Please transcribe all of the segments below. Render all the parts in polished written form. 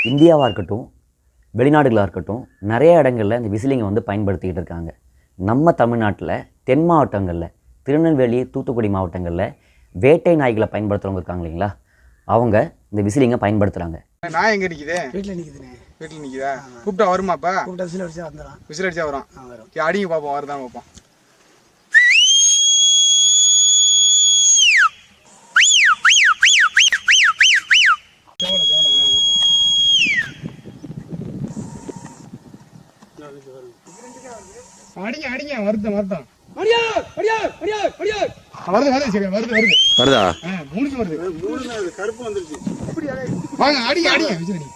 இந்தியாவாக இருக்கட்டும், வெளிநாடுகளாக இருக்கட்டும், நிறைய இடங்களில் இந்த விசிலிங்கை வந்து பயன்படுத்திக்கிட்டு இருக்காங்க. நம்ம தமிழ்நாட்டில் தென் மாவட்டங்களில், திருநெல்வேலி, தூத்துக்குடி மாவட்டங்களில் வேட்டை நாய்களை பயன்படுத்துகிறவங்க இருக்காங்க இல்லைங்களா, அவங்க இந்த விசிலிங்கை பயன்படுத்துகிறாங்க. நான் எங்கே நிற்குது? வீட்டில் நிற்குதுண்ணே. வீட்டில் நிற்குதா? கூப்பிட்டா வருமாப்பா? கூப்பிட்டா விசில் அடிச்சா வந்துடும். விசில் அடிச்சா வரும். அடிங்க பார்ப்போம், வருதான் பார்ப்போம். அடிங்க அடிங்க, வருத்தம் வருத்தம். வருது வருது, சரி வருது வருது. வருதா? மூணுக்கு வருது. மூணு கருப்பு வந்துருச்சு. வாங்க அடிங்க அடிங்க, விசில் அடிங்க.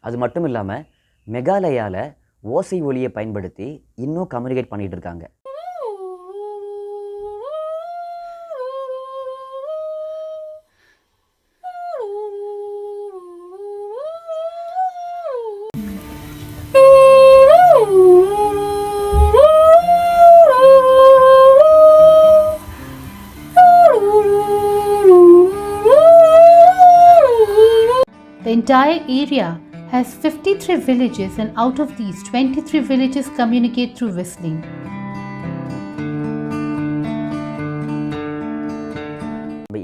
அது மட்டும் இல்லாமல் மெகாலயாவில் ஓசை ஒலியை பயன்படுத்தி இன்னும் கம்யூனிகேட் பண்ணிகிட்டு இருக்காங்க. The entire area has 53 villages, and out of these 23 villages communicate through whistling.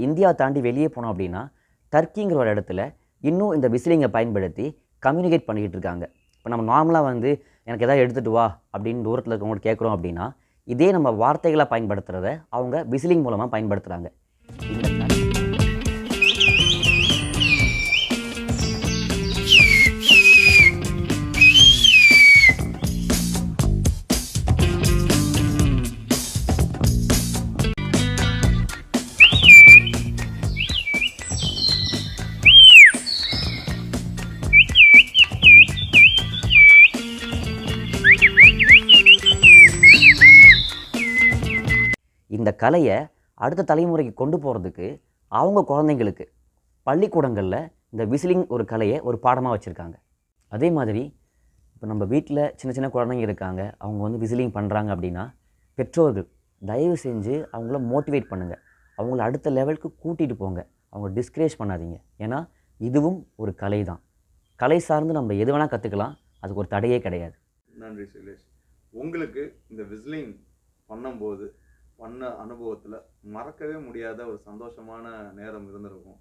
India தாண்டி வெளியே போனோம் அப்படின்னா டர்க்கிங்கிற ஒரு இடத்துல இன்னும் இந்த விசிலிங்கை பயன்படுத்தி கம்யூனிகேட் பண்ணிக்கிட்டு இருக்காங்க. இப்போ நம்ம நார்மலாக வந்து எனக்கு எதாவது எடுத்துகிட்டு வா அப்படின்னு தூரத்தில் இருக்கவங்க கேட்குறோம் அப்படின்னா, இதே நம்ம வார்த்தைகளை பயன்படுத்துகிறத அவங்க விசிலிங் மூலமாக பயன்படுத்துகிறாங்க. இந்த கலையை அடுத்த தலைமுறைக்கு கொண்டு போகிறதுக்கு அவங்க குழந்தைங்களுக்கு பள்ளிக்கூடங்களில் இந்த விசிலிங் ஒரு கலையை ஒரு பாடமாக வச்சுருக்காங்க. அதே மாதிரி இப்போ நம்ம வீட்டில் சின்ன சின்ன குழந்தைங்க இருக்காங்க, அவங்க வந்து விசிலிங் பண்ணுறாங்க அப்படின்னா பெற்றோர்கள் தயவு செஞ்சு அவங்கள மோட்டிவேட் பண்ணுங்கள், அவங்கள அடுத்த லெவலுக்கு கூட்டிகிட்டு போங்க, அவங்க டிஸ்கரேஜ் பண்ணாதீங்க. ஏன்னா இதுவும் ஒரு கலை தான். கலை சார்ந்து நம்ம எது வேணால் கற்றுக்கலாம், அதுக்கு ஒரு தடையே கிடையாது. நன்றி சுலேஷ். உங்களுக்கு இந்த விசிலிங் பண்ணும்போது பண்ண அனுபவத்தில் மறக்கவே முடியாத ஒரு சந்தோஷமான நேரம் இருந்திருக்கும்.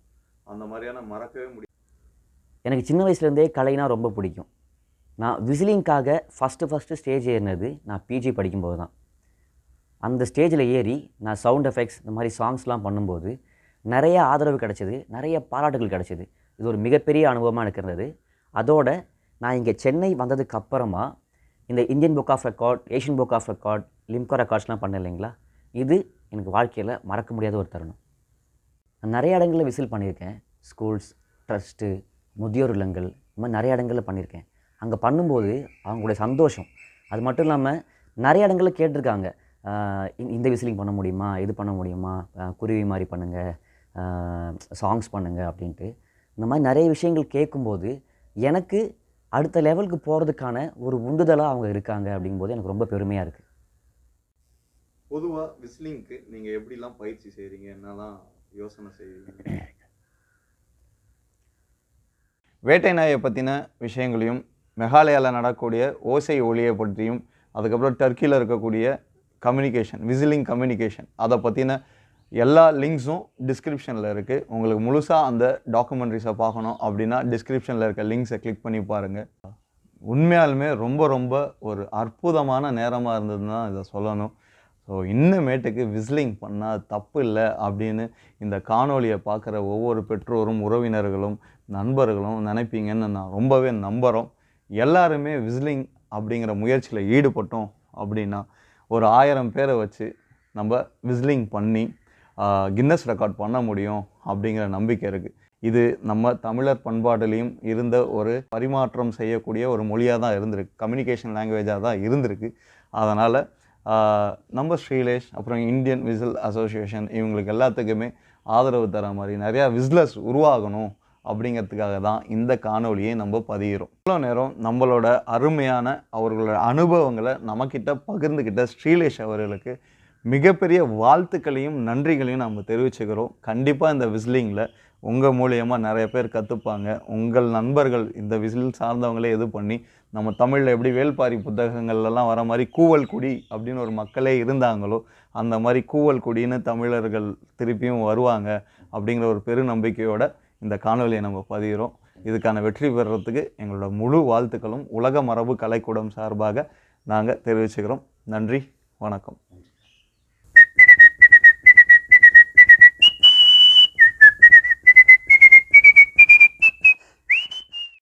அந்த மாதிரியான மறக்கவே எனக்கு சின்ன வயசுலேருந்தே கலைனா ரொம்ப பிடிக்கும். நான் விசிலிங்காக ஃபஸ்ட்டு ஸ்டேஜ் ஏறினது நான் பிஜி படிக்கும்போது தான். அந்த ஸ்டேஜில் ஏறி நான் சவுண்ட் எஃபெக்ட்ஸ் இந்த மாதிரி சாங்ஸ்லாம் பண்ணும்போது நிறைய ஆதரவு கிடச்சிது, நிறைய பாராட்டுகள் கிடச்சிது. இது ஒரு மிகப்பெரிய அனுபவமாக எனக்கு இருந்தது. அதோட நான் இங்கே சென்னை வந்ததுக்கு அப்புறமா இந்த Indian book of record, Asian book of record, Limca ரெக்கார்ட்ஸ்லாம் பண்ணேன் இல்லைங்களா, இது எனக்கு வாழ்க்கையில் மறக்க முடியாத ஒரு தருணம். நான் நிறைய இடங்களில் விசில் பண்ணியிருக்கேன். ஸ்கூல்ஸ், ட்ரஸ்ட்டு, முதியோர் இல்லங்கள், இந்த மாதிரி நிறைய இடங்களில் பண்ணியிருக்கேன். அங்கே பண்ணும்போது அவங்களுடைய சந்தோஷம், அது மட்டும் இல்லாமல் நிறைய இடங்களில் கேட்டிருக்காங்க, இந்த விசிலிங் பண்ண முடியுமா, இது பண்ண முடியுமா, குருவி மாதிரி பண்ணுங்கள், சாங்ஸ் பண்ணுங்கள் அப்படின்ட்டு. இந்த மாதிரி நிறைய விஷயங்கள் கேட்கும்போது எனக்கு அடுத்த லெவலுக்கு போகிறதுக்கான ஒரு உந்துதலாக அவங்க இருக்காங்க அப்படிங்கும்போது எனக்கு ரொம்ப பெருமையாக இருக்குது. பொதுவாக விசிலிங்க்கு நீங்கள் எப்படிலாம் பயிற்சி செய்கிறீங்க, என்னெல்லாம் யோசனை செய்வீங்க? வேட்டை நாயை பற்றின விஷயங்களையும், மெகாலயாவில் நடக்கக்கூடிய ஓசை ஒலியை பற்றியும், அதுக்கப்புறம் டர்க்கியில் இருக்கக்கூடிய கம்யூனிகேஷன், விசிலிங் கம்யூனிகேஷன், அதை பற்றின எல்லா லிங்க்ஸும் டிஸ்கிரிப்ஷனில் இருக்குது. உங்களுக்கு முழுசாக அந்த டாக்குமெண்ட்ரிஸை பார்க்கணும் அப்படின்னா டிஸ்கிரிப்ஷனில் இருக்க லிங்க்ஸை கிளிக் பண்ணி பாருங்கள். உண்மையாலுமே ரொம்ப ரொம்ப ஒரு அற்புதமான நேரமாக இருந்ததுன்னு தான் இதை சொல்லணும். ஸோ இன்னமேட்டுக்கு விசிலிங் பண்ணால் தப்பு இல்லை அப்படின்னு இந்த காணொலியை பார்க்குற ஒவ்வொரு பெற்றோரும், உறவினர்களும், நண்பர்களும் நினைப்பீங்கன்னு நான் ரொம்பவே நம்புகிறோம். எல்லாருமே விசிலிங் அப்படிங்கிற முயற்சியில் ஈடுபட்டோம் அப்படின்னா ஒரு 1000 பேரை வச்சு நம்ம விசிலிங் பண்ணி கின்னஸ் ரெக்கார்ட் பண்ண முடியும் அப்படிங்கிற நம்பிக்கை இருக்குது. இது நம்ம தமிழர் பண்பாடுலேயும் இருந்த ஒரு பரிமாற்றம் செய்யக்கூடிய ஒரு மொழியாக தான் இருந்திருக்கு, கம்யூனிகேஷன் லாங்குவேஜாக தான் இருந்திருக்கு. அதனால் நம்ம ஸ்ரீலேஷ், அப்புறம் இந்தியன் விசில் அசோசியேஷன், இவங்களுக்கு எல்லாத்துக்குமே ஆதரவு தர மாதிரி நிறையா விசிலர்ஸ் உருவாகணும் அப்படிங்கிறதுக்காக தான் இந்த காணொலியை நம்ம பதிகிறோம். இவ்வளோ நேரம் நம்மளோட அருமையான அவர்களோட அனுபவங்களை நம்மக்கிட்ட பகிர்ந்துக்கிட்ட ஸ்ரீலேஷ் அவர்களுக்கு மிகப்பெரிய வாழ்த்துக்களையும் நன்றிகளையும் நம்ம தெரிவிச்சுக்கிறோம். கண்டிப்பாக இந்த விசிலிங்கில் உங்கள் மூலியமாக நிறைய பேர் கற்றுப்பாங்க. உங்கள் நண்பர்கள் இந்த விசில் சார்ந்தவங்களே இது பண்ணி நம்ம தமிழில் எப்படி வேல்பாரி புத்தகங்கள்லாம் வர மாதிரி கூவல் குடி அப்படின்னு ஒரு மக்களே இருந்தாங்களோ அந்த மாதிரி கூவல் குடின்னு தமிழர்கள் திருப்பியும் வருவாங்க அப்படிங்கிற ஒரு பெரு நம்பிக்கையோட இந்த காணொலியை நம்ம பதிகிறோம். இதுக்கான வெற்றி பெறுறதுக்கு எங்களோட முழு வாழ்த்துக்களும் உலக மரபு கலைக்கூடம் சார்பாக நாங்கள் தெரிவிச்சுக்கிறோம். நன்றி, வணக்கம்.